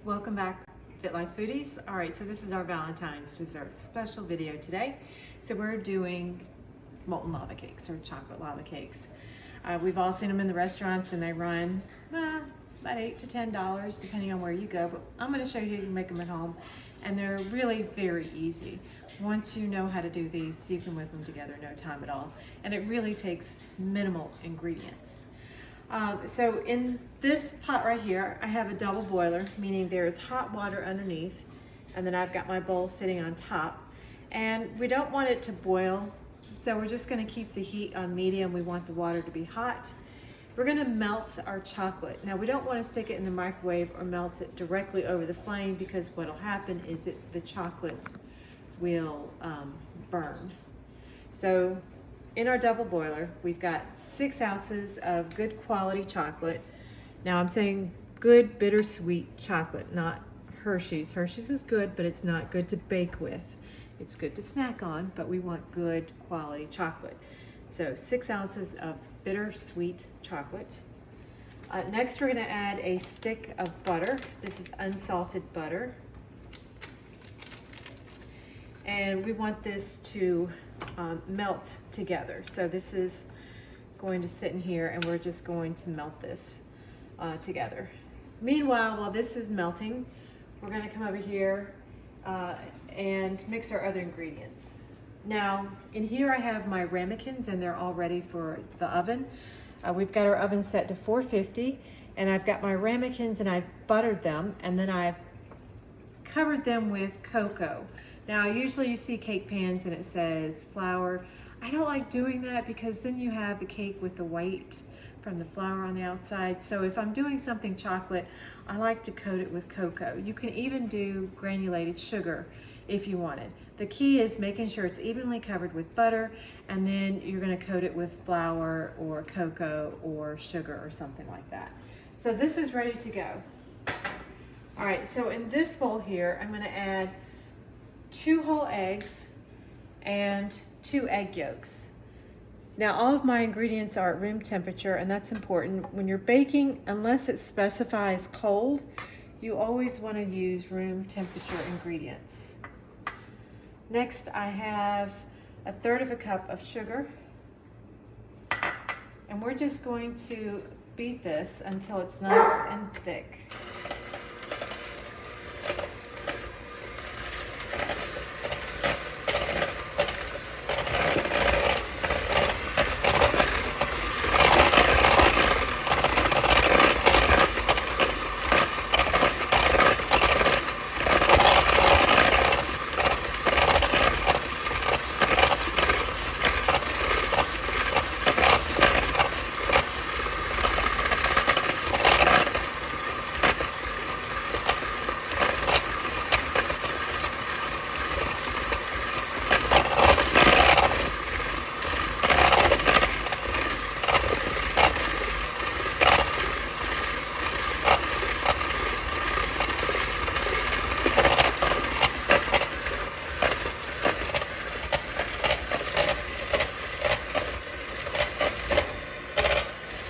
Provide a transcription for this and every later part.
Welcome back, Fit Life Foodies. All right, so this is our Valentine's dessert special video today. So we're doing molten lava cakes or chocolate lava cakes. We've all seen them in the restaurants and they run about $8 to $10 depending on where you go, but I'm going to show you how you can make them at home, and they're really very easy. Once you know how to do these, you can whip them together in no time at all, and it really takes minimal ingredients. So in this pot right here, I have a double boiler, meaning there's hot water underneath, and then I've got my bowl sitting on top. And we don't want it to boil, so we're just going to keep the heat on medium. We want the water to be hot. We're going to melt our chocolate. Now we don't want to stick it in the microwave or melt it directly over the flame, because what will happen is the chocolate will burn. So in our double boiler, we've got 6 ounces of good quality chocolate. Now I'm saying good bittersweet chocolate, not Hershey's. Hershey's is good, but it's not good to bake with. It's good to snack on, but we want good quality chocolate. So 6 ounces of bittersweet chocolate. Next, we're going to add a stick of butter. This is unsalted butter. And we want this to melt together. So this is going to sit in here, and we're just going to melt this together. Meanwhile, while this is melting, we're going to come over here and mix our other ingredients. Now, in here I have my ramekins, and they're all ready for the oven. We've got our oven set to 450, and I've got my ramekins, and I've buttered them, and then I've covered them with cocoa. Now, usually you see cake pans and it says flour. I don't like doing that, because then you have the cake with the white from the flour on the outside. So if I'm doing something chocolate, I like to coat it with cocoa. You can even do granulated sugar if you wanted. The key is making sure it's evenly covered with butter, and then you're going to coat it with flour or cocoa or sugar or something like that. So this is ready to go. All right, so in this bowl here, I'm going to add 2 whole eggs and 2 egg yolks. Now, all of my ingredients are at room temperature, and that's important. When you're baking, unless it specifies cold, you always want to use room temperature ingredients. Next, I have 1/3 cup of sugar, and we're just going to beat this until it's nice and thick.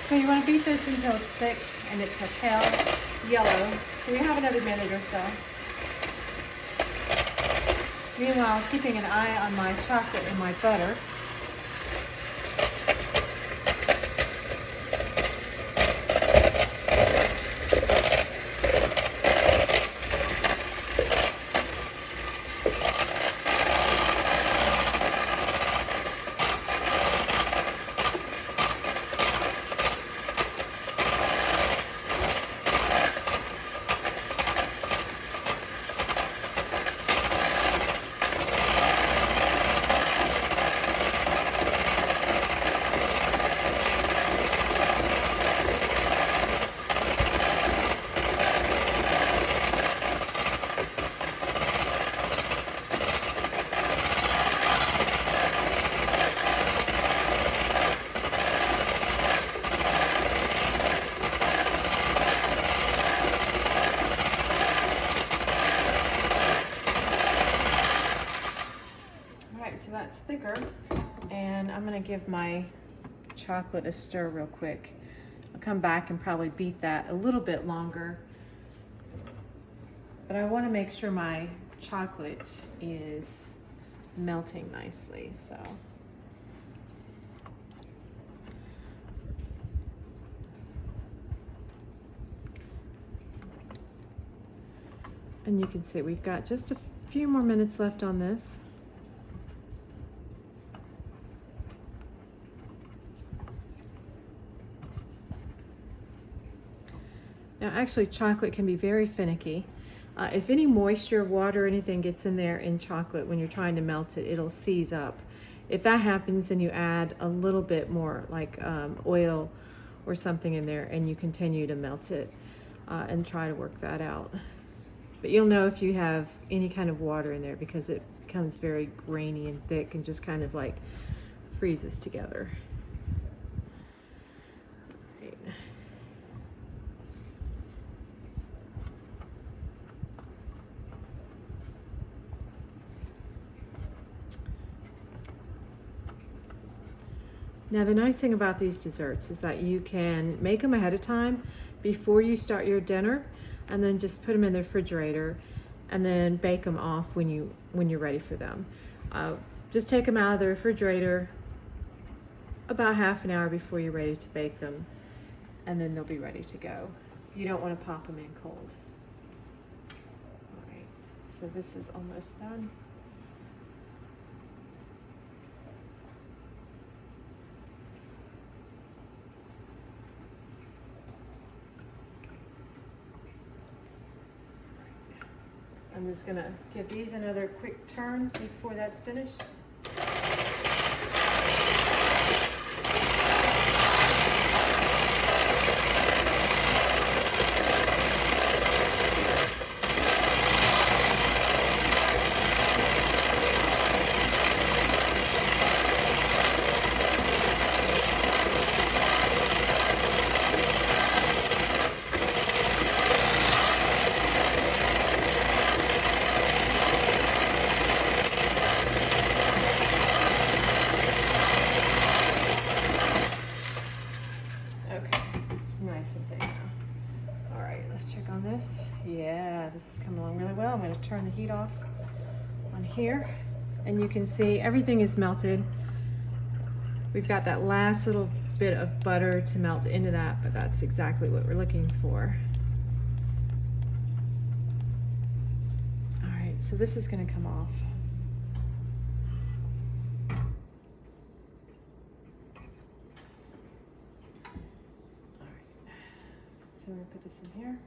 So you want to beat this until it's thick and it's a pale yellow. So we have another minute or so. Meanwhile, keeping an eye on my chocolate and my butter. So that's thicker, and I'm going to give my chocolate a stir real quick. I'll come back and probably beat that a little bit longer. But I want to make sure my chocolate is melting nicely, so. And you can see we've got just a few more minutes left on this. Now actually chocolate can be very finicky. If any moisture, water, or anything gets in there in chocolate when you're trying to melt it, it'll seize up. If that happens, then you add a little bit more like oil or something in there and you continue to melt it and try to work that out. But you'll know if you have any kind of water in there because it becomes very grainy and thick and just kind of like freezes together. Right. Now the nice thing about these desserts is that you can make them ahead of time before you start your dinner, and then just put them in the refrigerator and then bake them off when you're ready for them. Just take them out of the refrigerator about half an hour before you're ready to bake them, and then they'll be ready to go. You don't want to pop them in cold. All right, so this is almost done. I'm just gonna give these another quick turn before that's finished. Yeah, this is coming along really well. I'm going to turn the heat off on here, and you can see everything is melted. We've got that last little bit of butter to melt into that, but that's exactly what we're looking for. All right, so this is going to come off. All right, so I'm going to put this in here.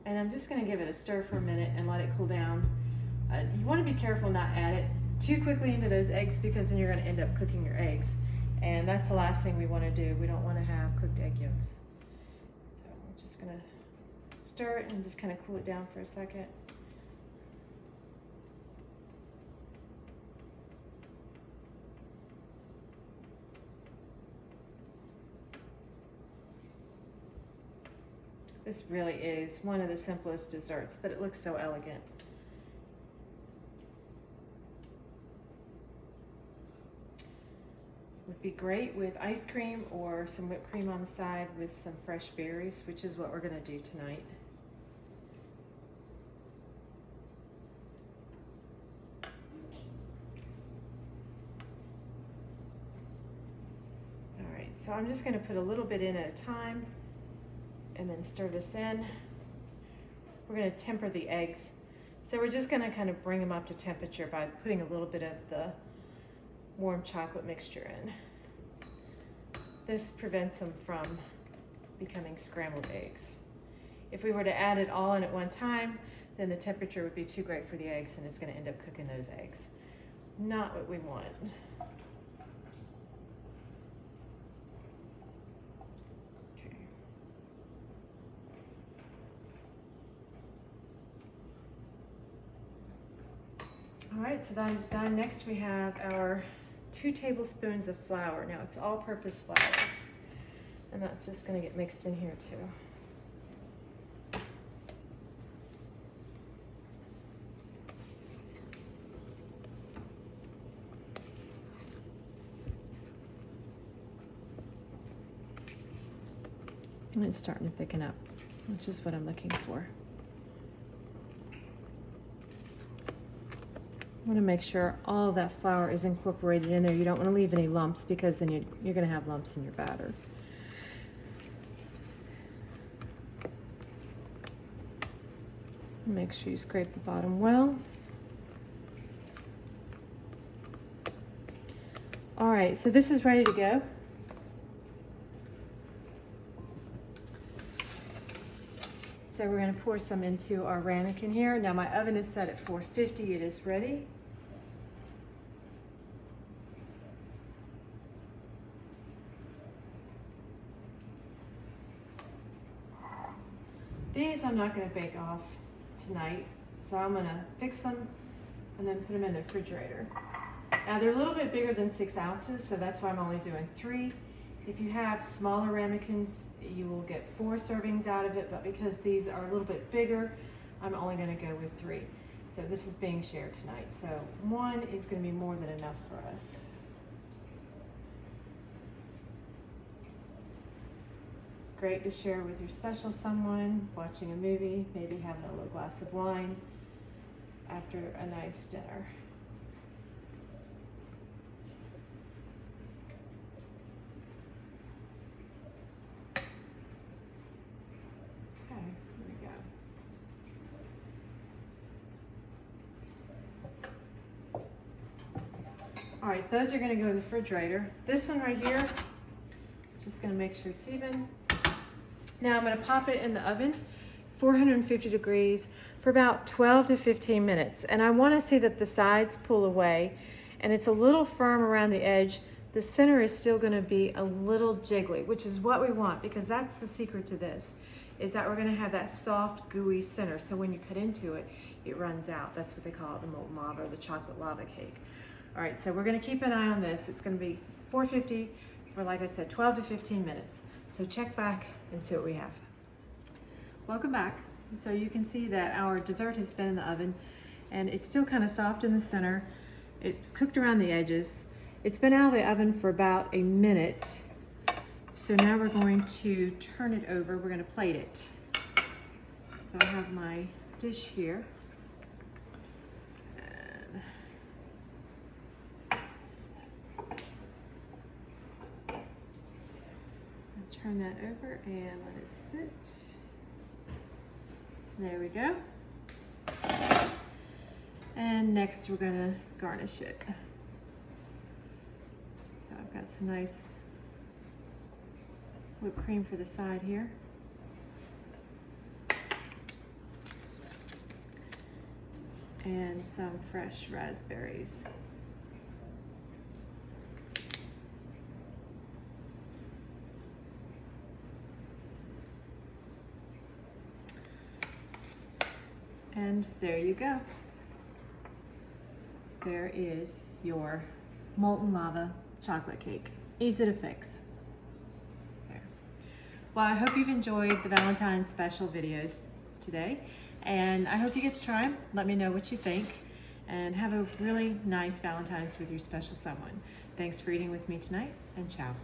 And I'm just going to give it a stir for a minute and let it cool down. You want to be careful not add it too quickly into those eggs, because then you're going to end up cooking your eggs. And that's the last thing we want to do. We don't want to have cooked egg yolks. So we're just going to stir it and just kind of cool it down for a second. This really is one of the simplest desserts, but it looks so elegant. Would be great with ice cream or some whipped cream on the side with some fresh berries, which is what we're going to do tonight. All right, so I'm just going to put a little bit in at a time and then stir this in. We're going to temper the eggs. So we're just going to kind of bring them up to temperature by putting a little bit of the warm chocolate mixture in. This prevents them from becoming scrambled eggs. If we were to add it all in at one time, then the temperature would be too great for the eggs and it's going to end up cooking those eggs. Not what we want. All right, so that is done. Next we have our 2 tablespoons of flour. Now it's all-purpose flour, and that's just going to get mixed in here too. And it's starting to thicken up, which is what I'm looking for. want to make sure all that flour is incorporated in there. You don't want to leave any lumps because then you're going to have lumps in your batter. Make sure you scrape the bottom well. All right, so this is ready to go. So we're going to pour some into our ramekin here. Now my oven is set at 450. It is ready. These I'm not going to bake off tonight, so I'm going to fix them and then put them in the refrigerator. Now they're a little bit bigger than 6 ounces, so that's why I'm only doing 3. If you have smaller ramekins, you will get 4 servings out of it, but because these are a little bit bigger, I'm only going to go with 3. So this is being shared tonight, so 1 is going to be more than enough for us. It's great to share with your special someone, watching a movie, maybe having a little glass of wine after a nice dinner. All right, those are going to go in the refrigerator. This one right here, just going to make sure it's even. Now I'm going to pop it in the oven, 450 degrees, for about 12 to 15 minutes. And I want to see that the sides pull away and it's a little firm around the edge. The center is still going to be a little jiggly, which is what we want, because that's the secret to this, is that we're going to have that soft, gooey center. So when you cut into it, it runs out. That's what they call it, the molten lava or the chocolate lava cake. All right, so we're going to keep an eye on this. It's going to be 450 for, like I said, 12 to 15 minutes. So check back and see what we have. Welcome back. So you can see that our dessert has been in the oven and it's still kind of soft in the center. It's cooked around the edges. It's been out of the oven for about a minute. So now we're going to turn it over. We're going to plate it. So I have my dish here. Turn that over and let it sit. There we go. And next we're going to garnish it. So I've got some nice whipped cream for the side here. And some fresh raspberries. And there you go. There is your molten lava chocolate cake. Easy to fix. There. Well, I hope you've enjoyed the Valentine's special videos today, and I hope you get to try them. Let me know what you think, and have a really nice Valentine's with your special someone. Thanks for eating with me tonight, and ciao.